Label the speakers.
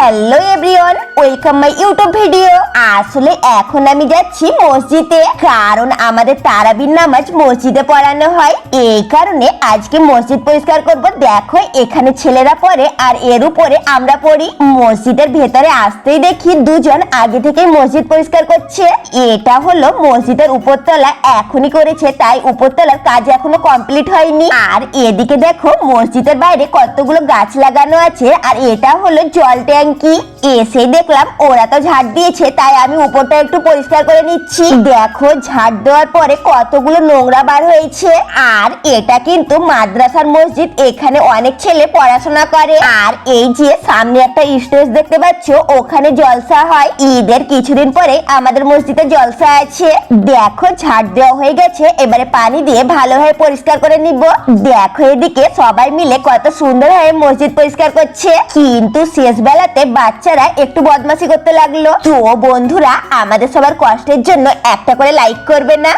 Speaker 1: Hello everyone, welcome my YouTube video. আসলে এখন আমি যাচ্ছি মসজিদে, কারণ আমাদের তারাবির নামাজ মসজিদে পড়ানো হয়। এই কারণে আজকে মসজিদ পরিষ্কার করব। দেখো এখানে ছেলেরা পড়ে আর এর উপরে আমরা পড়ি। মসজিদের ভেতরে আসতেই দেখি দুজন আগে থেকে মসজিদ পরিষ্কার করছে। এটা হলো মসজিদের উপরতলা, এখনই করেছে, তাই উপরতলার কাজ এখনো কমপ্লিট হয়নি। আর এদিকে দেখো মসজিদের বাইরে কতগুলো গাছ লাগানো আছে, আর এটা হলো জল ট্যাঙ্কি। এসে দেখলাম ওরা তো ঝাড় দিয়েছে, তাই আমি উপরটা একটু পরিষ্কার করে নিচ্ছি। দেখো ঝাড় দেওয়ার পরে কতগুলো নোংরা বার হয়েছে। আর এটা কিন্তু মাদ্রাসার মসজিদ, এখানে অনেক ছেলে পড়াশোনা করে। আর এই যে সামনে একটা স্টেজ দেখতে পাচ্ছ, ওখানে জলসা হয়। ঈদের কিছুদিন পরে আমাদের মসজিদে জলসা আছে। দেখো ঝাড় দেওয়া হয়ে গেছে, এবারে পানি দিয়ে ভালোভাবে পরিষ্কার করে নিব। দেখো এদিকে সবাই মিলে কত সুন্দরভাবে মসজিদ পরিষ্কার করছে, কিন্তু শেষ বেলাতে বাচ্চারা একটু বদমাশি করতে লাগলো। তো বন্ধুরা, আমাদের সবার কষ্টের জন্য একটা করে লাইক করবে না?